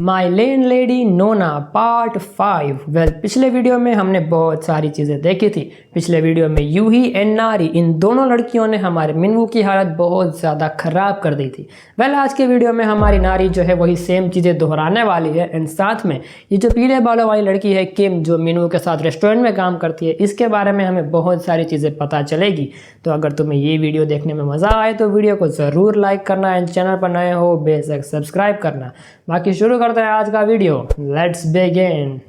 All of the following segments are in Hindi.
माई landlady Nona part 5। Well, पिछले वीडियो में हमने बहुत सारी चीज़ें देखी थी। पिछले वीडियो में यूही एंड नारी, इन दोनों लड़कियों ने हमारे मिनवू की हालत बहुत ज़्यादा ख़राब कर दी थी। वेल, आज के वीडियो में हमारी नारी जो है वही सेम चीज़ें दोहराने वाली है। एंड साथ में ये जो पीले बालों वाली लड़की है किम, जो मिनवू के साथ रेस्टोरेंट में काम करती है, इसके बारे में हमें बहुत सारी चीज़ें पता चलेगी। तो अगर तुम्हें ये वीडियो देखने में मज़ा आए तो वीडियो को ज़रूर लाइक करना एंड चैनल पर नए हो बेशक सब्सक्राइब करना। बाकी शुरू करते हैं आज का वीडियो। Let's begin.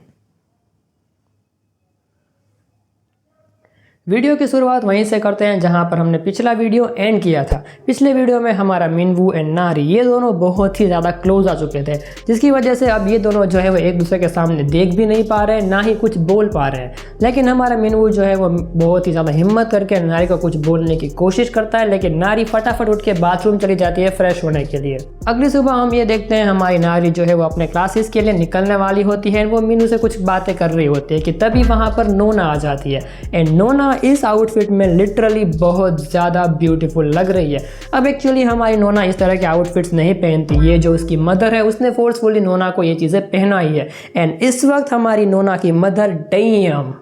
वीडियो की शुरुआत वहीं से करते हैं जहां पर हमने पिछला वीडियो एंड किया था। पिछले वीडियो में हमारा मिनवू एंड नारी ये दोनों बहुत ही ज़्यादा क्लोज आ चुके थे, जिसकी वजह से अब ये दोनों जो है वो एक दूसरे के सामने देख भी नहीं पा रहे, ना ही कुछ बोल पा रहे हैं। लेकिन हमारा मिनवू जो है वो बहुत ही ज़्यादा हिम्मत करके नारी को कुछ बोलने की कोशिश करता है, लेकिन नारी फटाफट उठ के बाथरूम चली जाती है फ्रेश होने के लिए। अगली सुबह हम ये देखते हैं हमारी नारी जो है वो अपने क्लासेस के लिए निकलने वाली होती है। वो मिनवू से कुछ बातें कर रही होती है कि तभी वहाँ पर नोना आ जाती है। एंड नोना इस आउटफिट में लिटरली बहुत ज़्यादा ब्यूटीफुल लग रही है। अब एक्चुअली हमारी नोना इस तरह के आउटफिट्स नहीं पहनती। ये जो उसकी मदर है उसने फोर्सफुली नोना को ये चीज़ें पहनाई है। एंड इस वक्त हमारी नोना की मदर डैम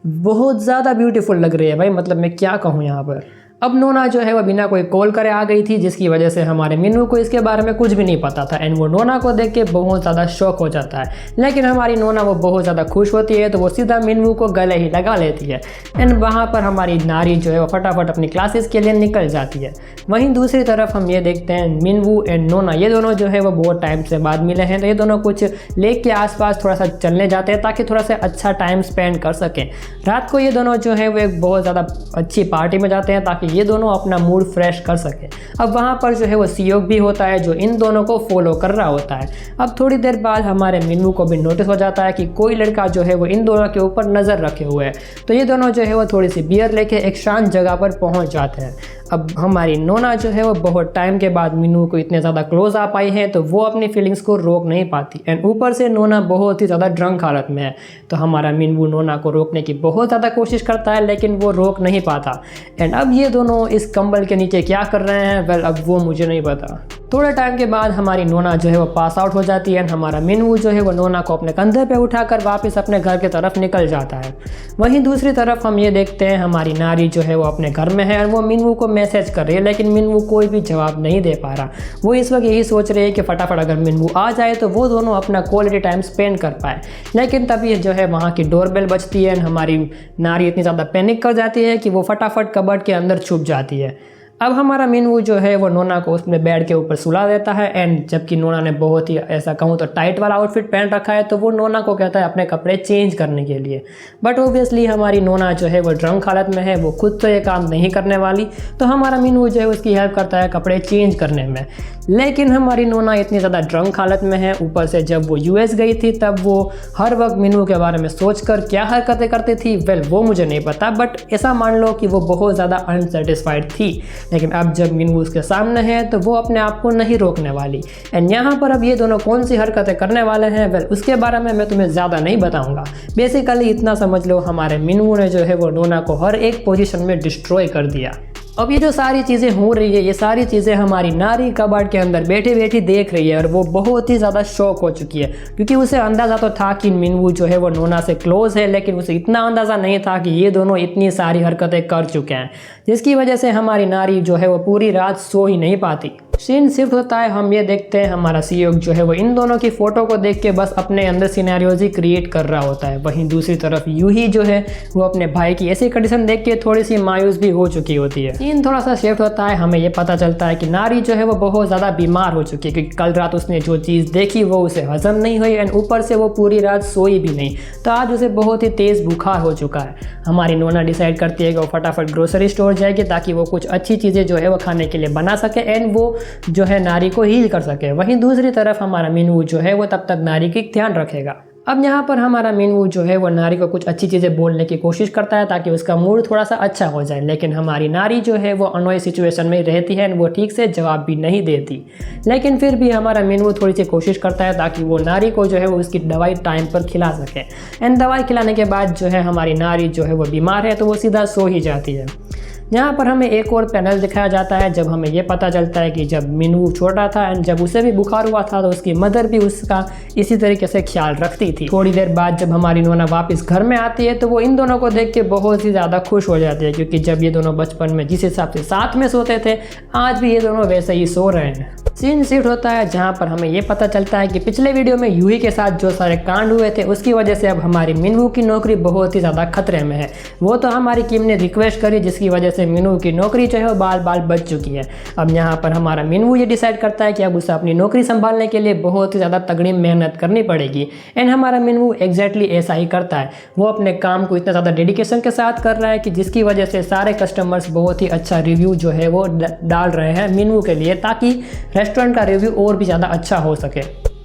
बहुत ज़्यादा ब्यूटीफुल लग रही है भाई, मतलब मैं क्या कहूँ यहाँ पर। अब नोना जो है वो बिना कोई कॉल करे आ गई थी, जिसकी वजह से हमारे मिनवू को इसके बारे में कुछ भी नहीं पता था। एंड वो नोना को देख के बहुत ज़्यादा शौक हो जाता है। लेकिन हमारी नोना वो बहुत ज़्यादा खुश होती है, तो वो सीधा मिनवू को गले ही लगा लेती है। एंड वहाँ पर हमारी नारी जो है वो फटाफट अपनी क्लासेस के लिए निकल जाती है। वहीं दूसरी तरफ हम ये देखते हैं मिनवू एंड नोना, ये दोनों जो है वो बहुत टाइम से बाद मिले हैं। तो ये दोनों कुछ लेक के आसपास थोड़ा सा चलने जाते हैं ताकि थोड़ा सा अच्छा टाइम स्पेंड कर सकें। रात को ये दोनों जो है वो एक बहुत ज़्यादा अच्छी पार्टी में जाते हैं ताकि ये दोनों अपना मूड फ्रेश कर सके। अब वहाँ पर जो है वो सियोक भी होता है जो इन दोनों को फॉलो कर रहा होता है। अब थोड़ी देर बाद हमारे मिनवू को भी नोटिस हो जाता है कि कोई लड़का जो है वो इन दोनों के ऊपर नज़र रखे हुए है। तो ये दोनों जो है वो थोड़ी सी बियर लेके एक शांत जगह पर पहुँच जाते हैं। अब हमारी नोना जो है वो बहुत टाइम के बाद मिनवू को इतने ज़्यादा क्लोज आ पाई है, तो वो अपनी फीलिंग्स को रोक नहीं पाती। एंड ऊपर से नोना बहुत ही ज़्यादा ड्रंक हालत में है। तो हमारा मिनवू नोना को रोकने की बहुत ज़्यादा कोशिश करता है, लेकिन वो रोक नहीं पाता। एंड अब ये दोनों इस कंबल के नीचे क्या कर रहे हैं, वेल अब वो मुझे नहीं पता। थोड़े टाइम के बाद हमारी नोना जो है वो पास आउट हो जाती है। एंड हमारा मिनवू जो है वो नोना को अपने कंधे पे उठाकर वापस अपने घर की तरफ निकल जाता है। वहीं दूसरी तरफ हम ये देखते हैं हमारी नारी जो है वो अपने घर में है और वो मिनवू को मैसेज कर रही है, लेकिन मिनवू कोई भी जवाब नहीं दे पा रहा। वो इस वक्त यही सोच रही है कि फटाफट अगर मिनवू आ जाए तो वो दोनों अपना क्वालिटी टाइम स्पेंड कर पाए। लेकिन तभी जो है वहाँ की डोरबेल बजती है। हमारी नारी इतनी ज़्यादा पैनिक कर जाती है कि वो फटाफट कबर्ड के अंदर छुप जाती है। अब हमारा मिनवू जो है वो नोना को उसमें बेड के ऊपर सुला देता है। एंड जबकि नोना ने बहुत ही ऐसा कहूँ तो टाइट वाला आउटफिट पहन रखा है, तो वो नोना को कहता है अपने कपड़े चेंज करने के लिए। बट ऑब्वियसली हमारी नोना जो है वो ड्रंक हालत में है, वो खुद तो ये काम नहीं करने वाली। तो हमारा मिनवू जो है उसकी हेल्प करता है कपड़े चेंज करने में। लेकिन हमारी नोना इतनी ज़्यादा ड्रंक हालत में है, ऊपर से जब वो यूएस गई थी तब वो हर वक्त मिनवू के बारे में सोचकर क्या हरकतें करती थी, वेल वो मुझे नहीं पता। बट ऐसा मान लो कि वो बहुत ज़्यादा अनसेटिस्फाइड थी। लेकिन अब जब मिनवू उसके सामने है तो वो अपने आप को नहीं रोकने वाली। एंड यहाँ पर अब ये दोनों कौन सी हरकतें करने वाले हैं, वेल उसके बारे में मैं तुम्हें ज़्यादा नहीं बताऊंगा। बेसिकली इतना समझ लो हमारे मिनवू ने जो है वो नोना को हर एक पोजीशन में डिस्ट्रॉय कर दिया। अब ये जो सारी चीज़ें हो रही है, ये सारी चीज़ें हमारी नारी कबर्ड के अंदर बैठी बैठी देख रही है और वो बहुत ही ज़्यादा शॉक हो चुकी है, क्योंकि उसे अंदाज़ा तो था कि मिनवू जो है वो नोना से क्लोज है, लेकिन उसे इतना अंदाज़ा नहीं था कि ये दोनों इतनी सारी हरकतें कर चुके हैं, जिसकी वजह से हमारी नारी जो है वो पूरी रात सो ही नहीं पाती। सीन शिफ्ट होता है, हम ये देखते हैं हमारा सियोक जो है वो इन दोनों की फ़ोटो को देख के बस अपने अंदर सिनेरियोज ही क्रिएट कर रहा होता है। वहीं दूसरी तरफ यूही जो है वो अपने भाई की ऐसी कंडीशन देख के थोड़ी सी मायूस भी हो चुकी होती है। सीन थोड़ा सा शिफ्ट होता है, हमें ये पता चलता है कि नारी जो है वो बहुत ज़्यादा बीमार हो चुकी है, क्योंकि कल रात उसने जो चीज़ देखी वो उसे हजम नहीं हुई। एंड ऊपर से वो पूरी रात सोई भी नहीं, तो आज उसे बहुत ही तेज़ बुखार हो चुका है। हमारी नोना डिसाइड करती है कि वो फटाफट ग्रोसरी स्टोर जाएगी ताकि वो कुछ अच्छी चीज़ें जो है वो खाने के लिए बना सके एंड वो जो है नारी को हील कर सके। वहीं दूसरी तरफ हमारा मिनवू जो है वो तब तक नारी की ध्यान रखेगा। अब यहाँ पर हमारा मिनवू जो है वो नारी को कुछ अच्छी चीज़ें बोलने की कोशिश करता है ताकि उसका मूड थोड़ा सा अच्छा हो जाए, लेकिन हमारी नारी जो है वो अनोई सिचुएशन में रहती है, वो ठीक से जवाब भी नहीं देती। लेकिन फिर भी हमारा मिनवू थोड़ी सी कोशिश करता है ताकि वो नारी को जो है वो उसकी दवाई टाइम पर खिला सके। एंड दवाई खिलाने के बाद जो है हमारी नारी जो है वो बीमार है, तो वो सीधा सो ही जाती है। जहाँ पर हमें एक और पैनल दिखाया जाता है जब हमें ये पता चलता है कि जब मिनवू छोटा था एंड जब उसे भी बुखार हुआ था तो उसकी मदर भी उसका इसी तरीके से ख्याल रखती थी। थोड़ी देर बाद जब हमारी नोना वापस घर में आती है तो वो इन दोनों को देख के बहुत ही ज़्यादा खुश हो जाती है, क्योंकि जब ये दोनों बचपन में जिस हिसाब से साथ में सोते थे आज भी ये दोनों वैसे ही सो रहे हैं। सीन शिफ्ट होता है जहाँ पर हमें ये पता चलता है कि पिछले वीडियो में यूही के साथ जो सारे कांड हुए थे उसकी वजह से अब हमारी मिनवू की नौकरी बहुत ही ज़्यादा खतरे में है। वो तो हमारी किम ने रिक्वेस्ट करी जिसकी वजह से मिनवू की नौकरी जो है वो बाल बाल बच चुकी है। अब यहाँ पर हमारा मिनवू ये डिसाइड करता है कि अब उसे अपनी नौकरी संभालने के लिए बहुत ही ज़्यादा तगड़ी मेहनत करनी पड़ेगी एंड हमारा मिनवू एग्जैक्टली ऐसा ही करता है। वो अपने काम को इतना ज़्यादा डेडिकेशन के साथ कर रहा है कि जिसकी वजह से सारे कस्टमर्स बहुत ही अच्छा रिव्यू जो है वो डाल रहे हैं मिनवू के लिए, ताकि रेस्टोरेंट का रिव्यू और भी ज़्यादा अच्छा हो सके।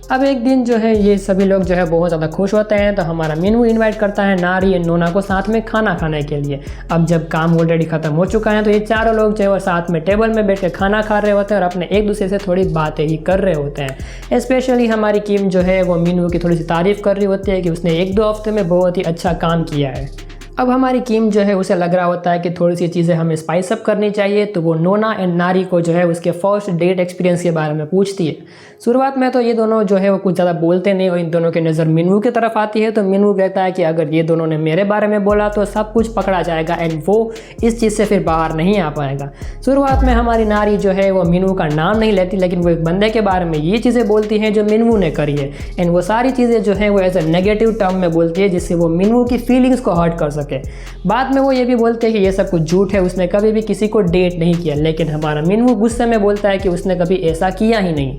अब एक दिन जो है ये सभी लोग जो है बहुत ज़्यादा खुश होते हैं तो हमारा मिनवू इनवाइट करता है नारी और नोना को साथ में खाना खाने के लिए। अब जब काम ऑलरेडी ख़त्म हो चुका है तो ये चारों लोग जो है वो साथ में टेबल में बैठ के खाना खा रहे होते हैं और अपने एक दूसरे से थोड़ी बातें ही कर रहे होते हैं। स्पेशली हमारी किम जो है वो मिनवू की थोड़ी सी तारीफ़ कर रही होती है कि उसने 1-2 हफ्ते में बहुत ही अच्छा काम किया है। अब हमारी किम जो है उसे लग रहा होता है कि थोड़ी सी चीज़ें हमें स्पाइस अप करनी चाहिए, तो वो नोना एंड नारी को जो है उसके फर्स्ट डेट एक्सपीरियंस के बारे में पूछती है। शुरुआत में तो ये दोनों जो है वो कुछ ज़्यादा बोलते नहीं और इन दोनों की नज़र मिनवू की तरफ आती है, तो मिनवू कहता है कि अगर ये दोनों ने मेरे बारे में बोला तो सब कुछ पकड़ा जाएगा एंड वो इस चीज़ से फिर बाहर नहीं आ पाएगा। शुरुआत में हमारी नारी जो है वो मिनवू का नाम नहीं लेती, लेकिन वो एक बंदे के बारे में ये चीज़ें बोलती हैं जो मिनवू ने करी है एंड वो सारी चीज़ें जो है वो एज ए नेगेटिव टर्म में बोलती है जिससे वो मिनवू की फीलिंग्स को हर्ट कर सके। बाद में वो ये भी बोलते हैं कि ये सब कुछ झूठ है, उसने कभी भी किसी को डेट नहीं किया, लेकिन हमारा मिनवू गुस्से में बोलता है कि उसने कभी ऐसा किया ही नहीं।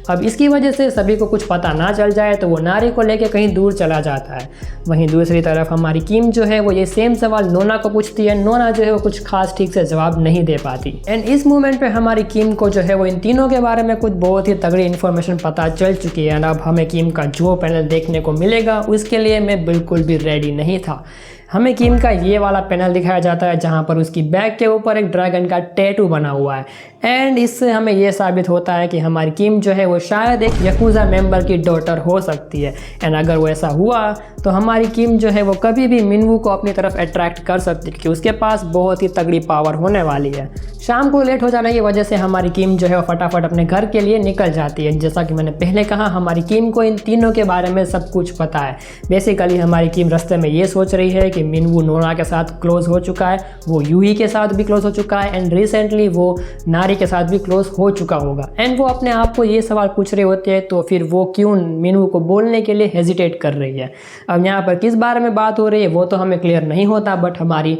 अब इसकी वजह से सभी को कुछ पता ना चल जाए तो वो नारी को लेके कहीं दूर चला जाता है। वहीं दूसरी तरफ हमारी किम जो है वो ये सेम सवाल नोना को पूछती है। नोना जो है वो कुछ खास ठीक से जवाब नहीं दे पाती एंड इस मोमेंट पे हमारी किम को जो है वो इन तीनों के बारे में कुछ बहुत ही तगड़ी इन्फॉर्मेशन पता चल चुकी है एंड अब हमें किम का जो पैनल देखने को मिलेगा उसके लिए मैं बिल्कुल भी रेडी नहीं था। हमें किम का ये वाला पैनल दिखाया जाता है जहाँ पर उसकी बैग के ऊपर एक ड्रैगन का टैटू बना हुआ है एंड इससे हमें ये साबित होता है कि हमारी किम जो है वो शायद एक यकूज़ा मेंबर की डॉटर हो सकती है एंड अगर वो ऐसा हुआ तो हमारी किम जो है वो कभी भी मिनवू को अपनी तरफ अट्रैक्ट कर सकती है क्योंकि उसके पास बहुत ही तगड़ी पावर होने वाली है। शाम को लेट हो जाने की वजह से हमारी किम जो है वो फटाफट अपने घर के लिए निकल जाती है। जैसा कि मैंने पहले कहा हमारी किम को इन तीनों के बारे में सब कुछ पता है। बेसिकली हमारी किम रास्ते में ये सोच रही है कि मिनवू नोना के साथ क्लोज हो चुका है, वो यूही के साथ भी क्लोज हो चुका है एंड रिसेंटली वो नारी के साथ भी क्लोज हो चुका होगा एंड वो अपने आप को ये सवाल पूछ रहे होते हैं तो फिर वो क्यों मिनवू को बोलने के लिए हेजिटेट कर रही है। अब यहाँ पर किस बारे में बात हो रही है वो तो हमें क्लियर नहीं होता, बट हमारी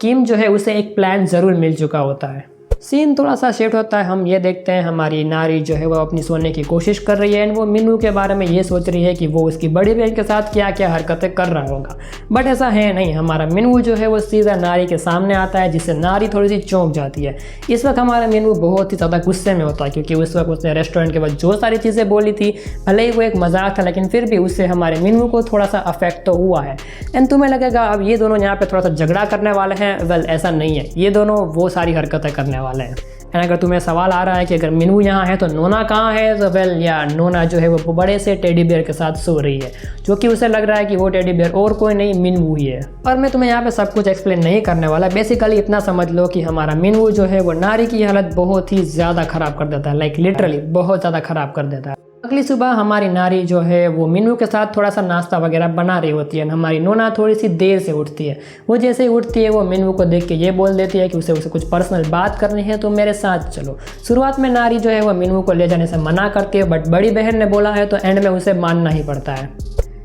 किम जो है उसे एक प्लान ज़रूर मिल चुका होता है। सीन थोड़ा सा शिफ्ट होता है। हम ये देखते हैं हमारी नारी जो है वो अपनी सोने की कोशिश कर रही है एंड वो मिनवू के बारे में ये सोच रही है कि वो उसकी बड़ी बहन के साथ क्या क्या हरकतें कर रहा होगा, बट ऐसा है नहीं। हमारा मिनवू जो है वो सीधा नारी के सामने आता है जिससे नारी थोड़ी सी चौंक जाती है। इस वक्त हमारा मिनवू बहुत ही ज़्यादा गुस्से में होता है क्योंकि उस वक्त उसने रेस्टोरेंट के बाद जो सारी चीज़ें बोली थी भले ही वो एक मजाक था लेकिन फिर भी उससे हमारे मिनवू को थोड़ा सा अफेक्ट तो हुआ है एंड तुम्हें लगेगा अब ये दोनों यहाँ पर थोड़ा सा झगड़ा करने वाले हैं। वेल ऐसा नहीं है, ये दोनों वो सारी हरकतें करने वाले हैं। एंड अगर तुम्हें सवाल आ रहा है कि अगर मिनवू यहाँ है तो नोना कहाँ है, तो वेल या नोना जो है वो बड़े से टेडी बेयर के साथ सो रही है जो कि उसे लग रहा है कि वो टेडी बेयर और कोई नहीं मिनवू ही है। और मैं तुम्हें यहाँ पे सब कुछ एक्सप्लेन नहीं करने वाला, बेसिकली इतना समझ लो कि हमारा मिनवू जो है वो नारी की हालत बहुत ही ज़्यादा ख़राब कर देता है, लाइक लिटरली बहुत ज़्यादा ख़राब कर देता है। अगली सुबह हमारी नारी जो है वो मिनवू के साथ थोड़ा सा नाश्ता वगैरह बना रही होती है। हमारी नोना थोड़ी सी देर से उठती है। वो जैसे ही उठती है वो मिनवू को देख के ये बोल देती है कि उसे कुछ पर्सनल बात करनी है तो मेरे साथ चलो। शुरुआत में नारी जो है वो मिनवू को ले जाने से मना करती है, बट बड़ी बहन ने बोला है तो एंड में उसे मानना ही पड़ता है।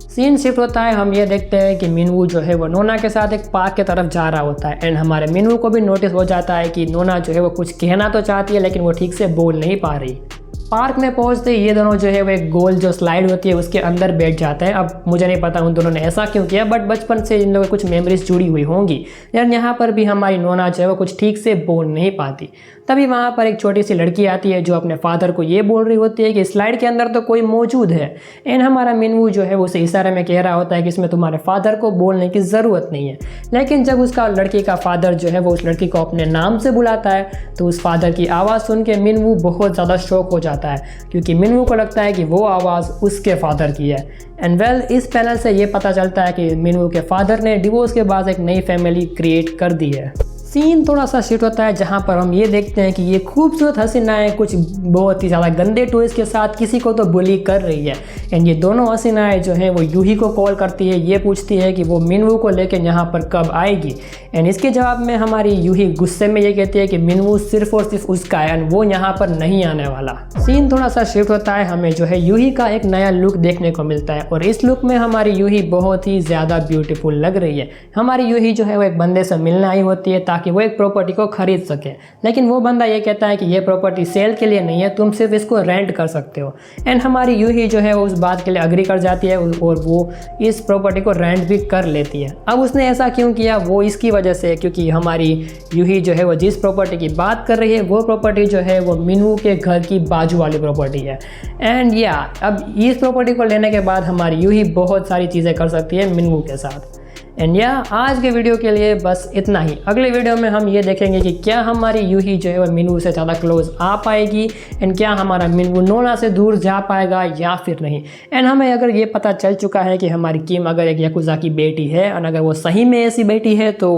सीन शिफ्ट होता है। हम ये देखते हैं कि मिनवू जो है वो नोना के साथ एक पार्क की तरफ जा रहा होता है एंड हमारे मिनवू को भी नोटिस हो जाता है कि नोना जो है वो कुछ कहना तो चाहती है लेकिन वो ठीक से बोल नहीं पा रही। पार्क में पहुंचते ये दोनों जो है वो एक गोल जो स्लाइड होती है उसके अंदर बैठ जाते हैं। अब मुझे नहीं पता उन दोनों ने ऐसा क्यों किया, बट बचपन से इन लोगों की कुछ मेमोरीज जुड़ी हुई होंगी। यार यहाँ पर भी हमारी नोना जो है वो कुछ ठीक से बोल नहीं पाती। तभी वहाँ पर एक छोटी सी लड़की आती है जो अपने फादर को ये बोल रही होती है कि स्लाइड के अंदर तो कोई मौजूद है एंड हमारा मिनवू जो है वो उसे इशारे में कह रहा होता है कि इसमें तुम्हारे फादर को बोलने की ज़रूरत नहीं है। लेकिन जब उसका लड़की का फादर जो है वो उस लड़की को अपने नाम से बुलाता है तो उस फादर की आवाज़ सुन के मिनवू बहुत ज़्यादा शॉक हो जाता है क्योंकि मिनवू को लगता है कि वो आवाज़ उसके फादर की है। एंड वेल इस पैनल से ये पता चलता है कि मिनवू के फादर ने डिवोर्स के बाद एक नई फैमिली क्रिएट कर दी है। सीन थोड़ा सा शिफ्ट होता है जहाँ पर हम ये देखते हैं कि ये खूबसूरत हसीनाएं कुछ बहुत ही ज़्यादा गंदे टॉयज़ के साथ किसी को तो बुली कर रही है। एंड ये दोनों हसीनाएं जो हैं वो यूही को कॉल करती है, ये पूछती है कि वो मिनवू को लेकर यहाँ पर कब आएगी। एंड इसके जवाब में हमारी यूही गुस्से में ये कहती है कि मिनवू सिर्फ और सिर्फ उसका है एंड वो यहाँ पर नहीं आने वाला। सीन थोड़ा सा शिफ्ट होता है, हमें जो है यूही का एक नया लुक देखने को मिलता है और इस लुक में हमारी यूही बहुत ही ज़्यादा ब्यूटीफुल लग रही है। हमारी यूही जो है वो एक बंदे से मिलने आई होती है ताकि वो एक प्रॉपर्टी को खरीद सके, लेकिन वो बंदा ये कहता है कि ये प्रॉपर्टी सेल के लिए नहीं है, तुम सिर्फ इसको रेंट कर सकते हो। एंड हमारी यूही जो है वो उस बात के लिए अग्री कर जाती है और वो इस प्रॉपर्टी को रेंट भी कर लेती है। अब उसने ऐसा क्यों किया, वो इसकी वजह से, क्योंकि हमारी यूही जो है वो जिस प्रॉपर्टी की बात कर रही है वो प्रॉपर्टी जो है वो मिनवू के घर की बाजू वाली प्रॉपर्टी है। एंड या अब इस प्रॉपर्टी को लेने के बाद हमारी यूही बहुत सारी चीज़ें कर सकती है मिनवू के साथ। एंड या आज के वीडियो के लिए बस इतना ही। अगले वीडियो में हम ये देखेंगे कि क्या हमारी यूही जो है वो मिनवू से ज़्यादा क्लोज आ पाएगी एंड क्या हमारा मिनवू नोना से दूर जा पाएगा या फिर नहीं। एंड हमें अगर ये पता चल चुका है कि हमारी किम अगर एक याकुजा की बेटी है और अगर वो सही में ऐसी बेटी है तो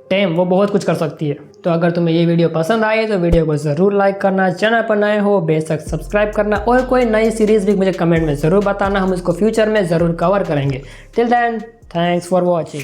टेम वो बहुत कुछ कर सकती है। तो अगर तुम्हें ये वीडियो पसंद आए तो वीडियो को ज़रूर लाइक करना, चैनल पर नए हो बेशक सब्सक्राइब करना और कोई नई सीरीज़ भी मुझे कमेंट में ज़रूर बताना, हम इसको फ्यूचर में ज़रूर कवर करेंगे। Till then thanks for watching.